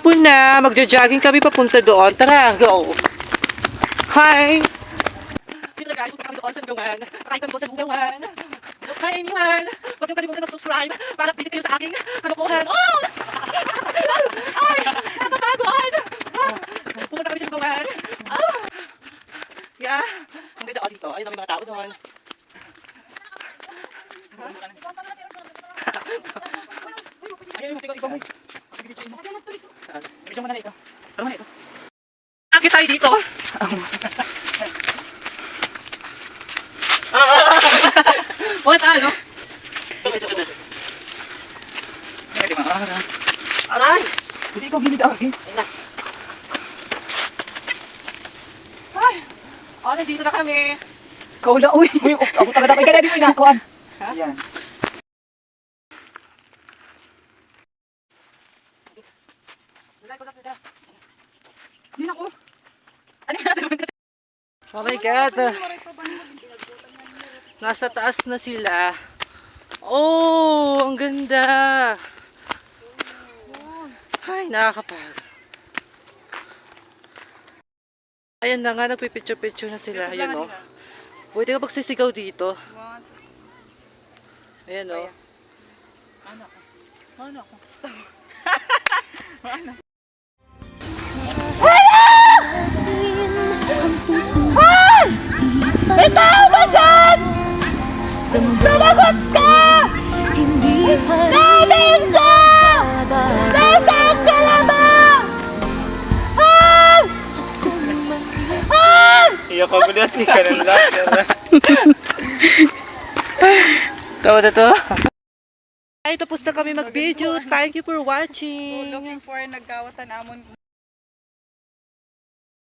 hapon na. Magja-jogging kami papunta doon. Tara, go. Hi! Dito na guys, punta kami doon sa lugawan. Kakain kami doon sa lugawan. Hi anyone! Huwag niyong kalimutan mag-subscribe para update kayo sa aking kalokohan. Oh! Ay! Nakapagod! Pumunta kami sa lugawan. Oh! Yeah. Ang ganda dito. Ayun ang mga tao doon. Ayun, ikaw mo. Bigyan mo na ito. Tara mo na ito. Akit tayo dito. What ano? Aray! Hindi ikaw gilid akin. Ay! Oh, nandito na kami. Ikaw na, uy. Uy, ako talaga kay kaya di mo inakuan. Ayan. Hindi na ko. Ano yung nasa naman? Oh my God. Nasa taas na sila. Oh, ang ganda. Ay, nakakapag. Ayan na nga, nagpipicture-picture na sila. Ayan o. Pwede ka magsisigaw dito. Ayan o. Ano ako? Ano ako? Bitaw ka dyan! Sumagot ka! Nasaan ka? Nasaan ka naman? Ah! Ah! Iya ka ba dati ka ng lahat? Tawa na to. Ay, tapos na kami mag-video. Thank you for watching. Looking for nagkawatan amon